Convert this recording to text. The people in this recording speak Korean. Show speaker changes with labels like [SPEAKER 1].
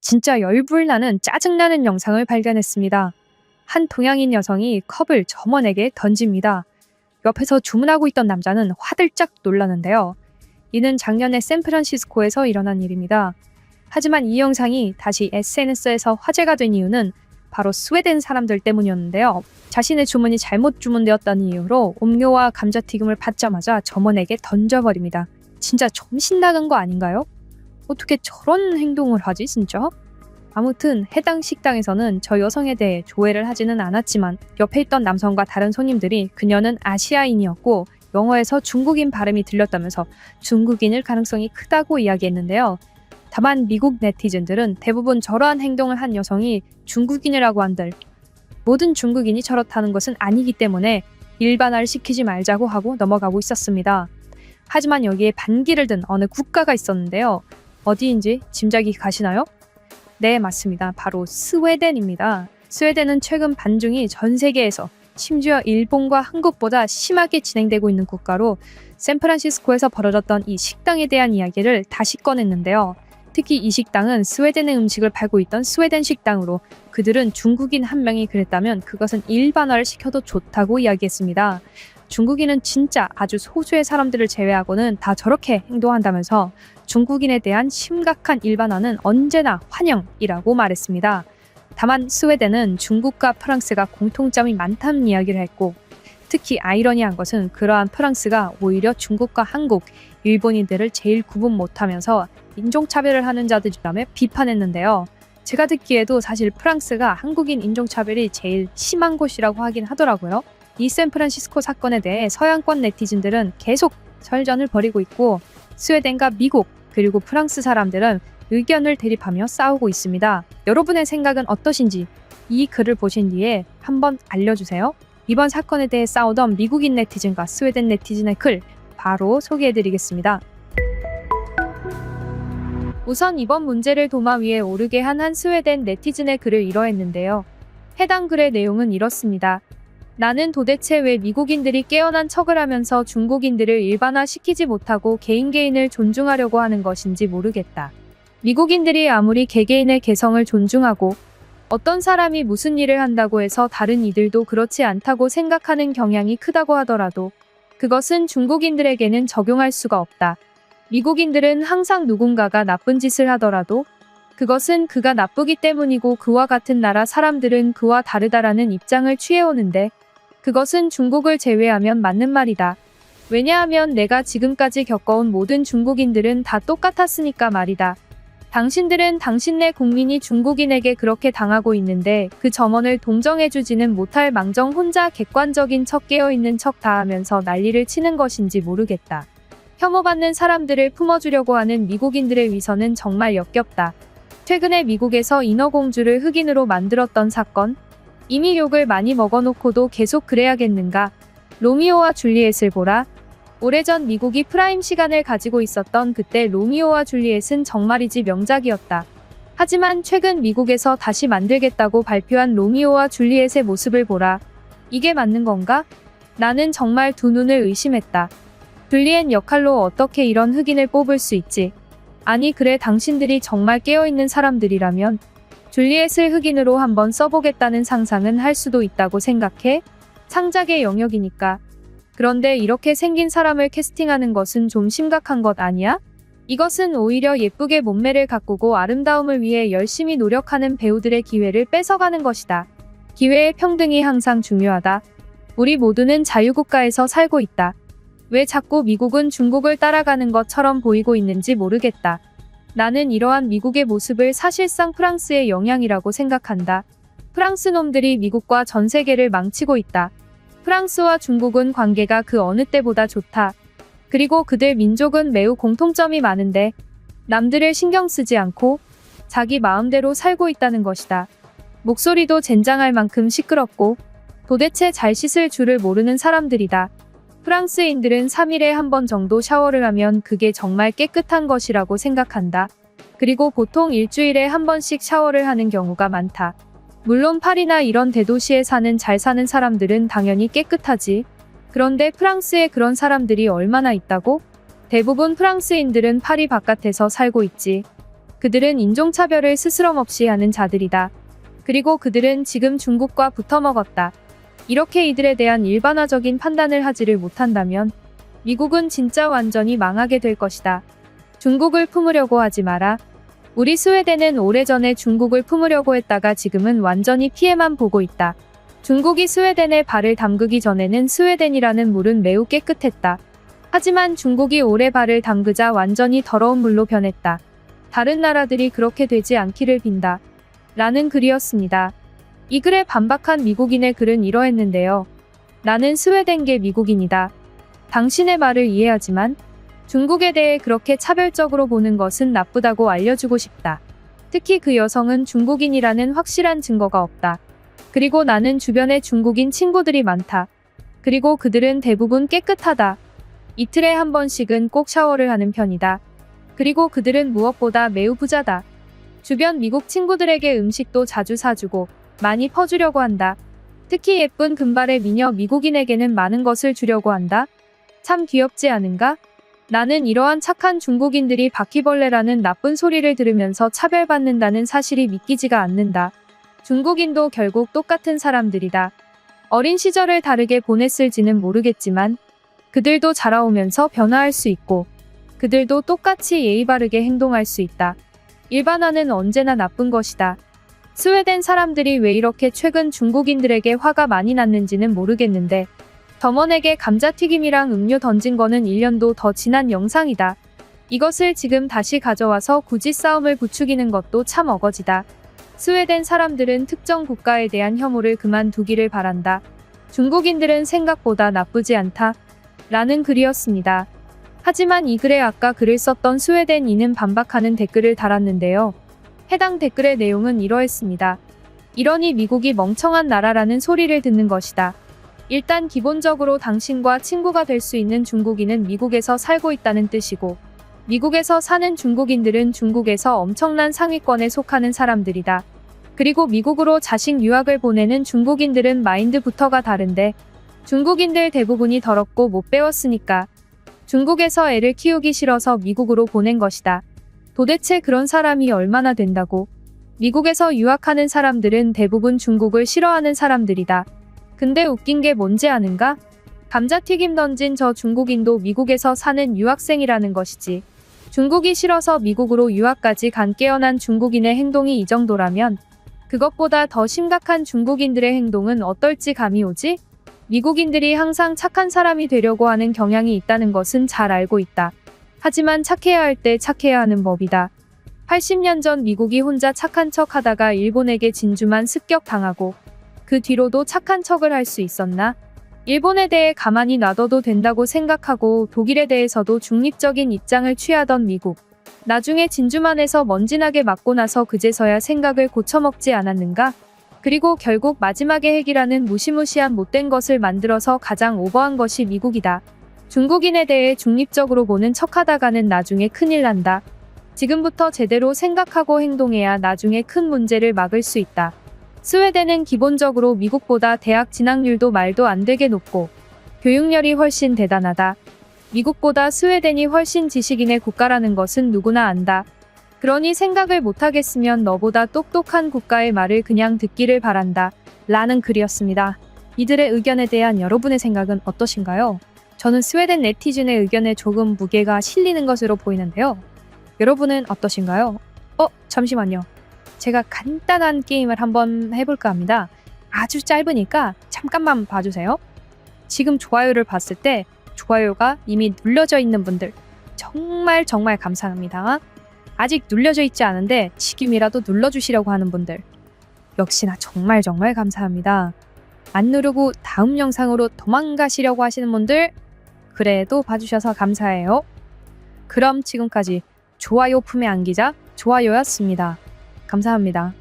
[SPEAKER 1] 진짜 열불나는 짜증나는 영상을 발견했습니다. 한 동양인 여성이 컵을 점원에게 던집니다. 옆에서 주문하고 있던 남자는 화들짝 놀라는데요. 이는 작년에 샌프란시스코에서 일어난 일입니다. 하지만 이 영상이 다시 SNS에서 화제가 된 이유는 바로 스웨덴 사람들 때문이었는데요. 자신의 주문이 잘못 주문되었다는 이유로 음료와 감자튀김을 받자마자 점원에게 던져버립니다. 진짜 정신 나간 거 아닌가요? 어떻게 저런 행동을 하지 진짜? 아무튼 해당 식당에서는 저 여성에 대해 조회를 하지는 않았지만 옆에 있던 남성과 다른 손님들이 그녀는 아시아인이었고 영어에서 중국인 발음이 들렸다면서 중국인일 가능성이 크다고 이야기했는데요. 다만 미국 네티즌들은 대부분 저러한 행동을 한 여성이 중국인이라고 한들 모든 중국인이 저렇다는 것은 아니기 때문에 일반화를 시키지 말자고 하고 넘어가고 있었습니다. 하지만 여기에 반기를 든 어느 국가가 있었는데요. 어디인지 짐작이 가시나요? 네, 맞습니다. 바로 스웨덴입니다. 스웨덴은 최근 반중이 전 세계에서 심지어 일본과 한국보다 심하게 진행되고 있는 국가로 샌프란시스코에서 벌어졌던 이 식당에 대한 이야기를 다시 꺼냈는데요. 특히 이 식당은 스웨덴의 음식을 팔고 있던 스웨덴 식당으로 그들은 중국인 한 명이 그랬다면 그것은 일반화를 시켜도 좋다고 이야기했습니다. 중국인은 진짜 아주 소수의 사람들을 제외하고는 다 저렇게 행동한다면서 중국인에 대한 심각한 일반화는 언제나 환영이라고 말했습니다. 다만 스웨덴은 중국과 프랑스가 공통점이 많다는 이야기를 했고 특히 아이러니한 것은 그러한 프랑스가 오히려 중국과 한국, 일본인들을 제일 구분 못하면서 인종차별을 하는 자들이라며 비판했는데요. 제가 듣기에도 사실 프랑스가 한국인 인종차별이 제일 심한 곳이라고 하긴 하더라고요. 이 샌프란시스코 사건에 대해 서양권 네티즌들은 계속 설전을 벌이고 있고 스웨덴과 미국 그리고 프랑스 사람들은 의견을 대립하며 싸우고 있습니다. 여러분의 생각은 어떠신지 이 글을 보신 뒤에 한번 알려주세요. 이번 사건에 대해 싸우던 미국인 네티즌과 스웨덴 네티즌의 글 바로 소개해드리겠습니다. 우선 이번 문제를 도마 위에 오르게 한 스웨덴 네티즌의 글을 이러했는데요. 해당 글의 내용은 이렇습니다. 나는 도대체 왜 미국인들이 깨어난 척을 하면서 중국인들을 일반화시키지 못하고 개인을 존중하려고 하는 것인지 모르겠다. 미국인들이 아무리 개개인의 개성을 존중하고 어떤 사람이 무슨 일을 한다고 해서 다른 이들도 그렇지 않다고 생각하는 경향이 크다고 하더라도 그것은 중국인들에게는 적용할 수가 없다. 미국인들은 항상 누군가가 나쁜 짓을 하더라도 그것은 그가 나쁘기 때문이고 그와 같은 나라 사람들은 그와 다르다라는 입장을 취해오는데 그것은 중국을 제외하면 맞는 말이다. 왜냐하면 내가 지금까지 겪어온 모든 중국인들은 다 똑같았으니까 말이다. 당신들은 당신네 국민이 중국인에게 그렇게 당하고 있는데 그 점원을 동정해주지는 못할 망정 혼자 객관적인 척 깨어있는 척 다 하면서 난리를 치는 것인지 모르겠다. 혐오받는 사람들을 품어주려고 하는 미국인들의 위선은 정말 역겹다. 최근에 미국에서 인어공주를 흑인으로 만들었던 사건? 이미 욕을 많이 먹어놓고도 계속 그래야겠는가? 로미오와 줄리엣을 보라. 오래전 미국이 프라임 시간을 가지고 있었던 그때 로미오와 줄리엣은 정말이지 명작이었다. 하지만 최근 미국에서 다시 만들겠다고 발표한 로미오와 줄리엣의 모습을 보라. 이게 맞는 건가? 나는 정말 두 눈을 의심했다. 줄리엣 역할로 어떻게 이런 흑인을 뽑을 수 있지? 아니 그래 당신들이 정말 깨어있는 사람들이라면 줄리엣을 흑인으로 한번 써보겠다는 상상은 할 수도 있다고 생각해? 창작의 영역이니까. 그런데 이렇게 생긴 사람을 캐스팅하는 것은 좀 심각한 것 아니야? 이것은 오히려 예쁘게 몸매를 가꾸고 아름다움을 위해 열심히 노력하는 배우들의 기회를 뺏어가는 것이다. 기회의 평등이 항상 중요하다. 우리 모두는 자유국가에서 살고 있다. 왜 자꾸 미국은 중국을 따라가는 것처럼 보이고 있는지 모르겠다. 나는 이러한 미국의 모습을 사실상 프랑스의 영향이라고 생각한다. 프랑스 놈들이 미국과 전 세계를 망치고 있다. 프랑스와 중국은 관계가 그 어느 때보다 좋다. 그리고 그들 민족은 매우 공통점이 많은데 남들을 신경 쓰지 않고 자기 마음대로 살고 있다는 것이다. 목소리도 젠장할 만큼 시끄럽고 도대체 잘 씻을 줄을 모르는 사람들이다. 프랑스인들은 3일에 한 번 정도 샤워를 하면 그게 정말 깨끗한 것이라고 생각한다. 그리고 보통 일주일에 한 번씩 샤워를 하는 경우가 많다. 물론 파리나 이런 대도시에 잘 사는 사람들은 당연히 깨끗하지. 그런데 프랑스에 그런 사람들이 얼마나 있다고? 대부분 프랑스인들은 파리 바깥에서 살고 있지. 그들은 인종차별을 스스럼없이 하는 자들이다. 그리고 그들은 지금 중국과 붙어먹었다. 이렇게 이들에 대한 일반화적인 판단을 하지를 못한다면 미국은 진짜 완전히 망하게 될 것이다. 중국을 품으려고 하지 마라. 우리 스웨덴은 오래전에 중국을 품으려고 했다가 지금은 완전히 피해만 보고 있다. 중국이 스웨덴에 발을 담그기 전에는 스웨덴이라는 물은 매우 깨끗했다. 하지만 중국이 오래 발을 담그자 완전히 더러운 물로 변했다. 다른 나라들이 그렇게 되지 않기를 빈다. 라는 글이었습니다. 이 글에 반박한 미국인의 글은 이러했는데요. 나는 스웨덴계 미국인이다. 당신의 말을 이해하지만 중국에 대해 그렇게 차별적으로 보는 것은 나쁘다고 알려주고 싶다. 특히 그 여성은 중국인이라는 확실한 증거가 없다. 그리고 나는 주변에 중국인 친구들이 많다. 그리고 그들은 대부분 깨끗하다. 이틀에 한 번씩은 꼭 샤워를 하는 편이다. 그리고 그들은 무엇보다 매우 부자다. 주변 미국 친구들에게 음식도 자주 사주고 많이 퍼주려고 한다. 특히 예쁜 금발의 미녀 미국인에게는 많은 것을 주려고 한다. 참 귀엽지 않은가? 나는 이러한 착한 중국인들이 바퀴벌레라는 나쁜 소리를 들으면서 차별받는다는 사실이 믿기지가 않는다. 중국인도 결국 똑같은 사람들이다. 어린 시절을 다르게 보냈을지는 모르겠지만 그들도 자라오면서 변화할 수 있고 그들도 똑같이 예의 바르게 행동할 수 있다. 일반화는 언제나 나쁜 것이다. 스웨덴 사람들이 왜 이렇게 최근 중국인들에게 화가 많이 났는지는 모르겠는데 점원에게 감자튀김이랑 음료 던진 거는 1년도 더 지난 영상이다. 이것을 지금 다시 가져와서 굳이 싸움을 부추기는 것도 참 어거지다. 스웨덴 사람들은 특정 국가에 대한 혐오를 그만두기를 바란다. 중국인들은 생각보다 나쁘지 않다. 라는 글이었습니다. 하지만 이 글에 아까 글을 썼던 스웨덴인은 반박하는 댓글을 달았는데요. 해당 댓글의 내용은 이러했습니다. 이러니 미국이 멍청한 나라라는 소리를 듣는 것이다. 일단 기본적으로 당신과 친구가 될 수 있는 중국인은 미국에서 살고 있다는 뜻이고 미국에서 사는 중국인들은 중국에서 엄청난 상위권에 속하는 사람들이다. 그리고 미국으로 자식 유학을 보내는 중국인들은 마인드부터가 다른데 중국인들 대부분이 더럽고 못 배웠으니까 중국에서 애를 키우기 싫어서 미국으로 보낸 것이다. 도대체 그런 사람이 얼마나 된다고? 미국에서 유학하는 사람들은 대부분 중국을 싫어하는 사람들이다. 근데 웃긴 게 뭔지 아는가? 감자튀김 던진 저 중국인도 미국에서 사는 유학생이라는 것이지. 중국이 싫어서 미국으로 유학까지 간 깨어난 중국인의 행동이 이 정도라면 그것보다 더 심각한 중국인들의 행동은 어떨지 감이 오지? 미국인들이 항상 착한 사람이 되려고 하는 경향이 있다는 것은 잘 알고 있다. 하지만 착해야 할 때 착해야 하는 법이다. 80년 전 미국이 혼자 착한 척 하다가 일본에게 진주만 습격당하고 그 뒤로도 착한 척을 할 수 있었나? 일본에 대해 가만히 놔둬도 된다고 생각하고 독일에 대해서도 중립적인 입장을 취하던 미국. 나중에 진주만에서 먼지나게 맞고 나서 그제서야 생각을 고쳐먹지 않았는가? 그리고 결국 마지막에 핵이라는 무시무시한 못된 것을 만들어서 가장 오버한 것이 미국이다. 중국인에 대해 중립적으로 보는 척하다가는 나중에 큰일 난다. 지금부터 제대로 생각하고 행동해야 나중에 큰 문제를 막을 수 있다. 스웨덴은 기본적으로 미국보다 대학 진학률도 말도 안 되게 높고 교육열이 훨씬 대단하다. 미국보다 스웨덴이 훨씬 지식인의 국가라는 것은 누구나 안다. 그러니 생각을 못하겠으면 너보다 똑똑한 국가의 말을 그냥 듣기를 바란다. 라는 글이었습니다. 이들의 의견에 대한 여러분의 생각은 어떠신가요? 저는 스웨덴 네티즌의 의견에 조금 무게가 실리는 것으로 보이는데요. 여러분은 어떠신가요? 잠시만요. 제가 간단한 게임을 한번 해볼까 합니다. 아주 짧으니까 잠깐만 봐주세요. 지금 좋아요를 봤을 때 좋아요가 이미 눌려져 있는 분들 정말 감사합니다. 아직 눌려져 있지 않은데 지금이라도 눌러주시려고 하는 분들 역시나 정말 감사합니다. 안 누르고 다음 영상으로 도망가시려고 하시는 분들 그래도 봐주셔서 감사해요. 그럼 지금까지 좋아요 품에 안기자 좋아요였습니다. 감사합니다.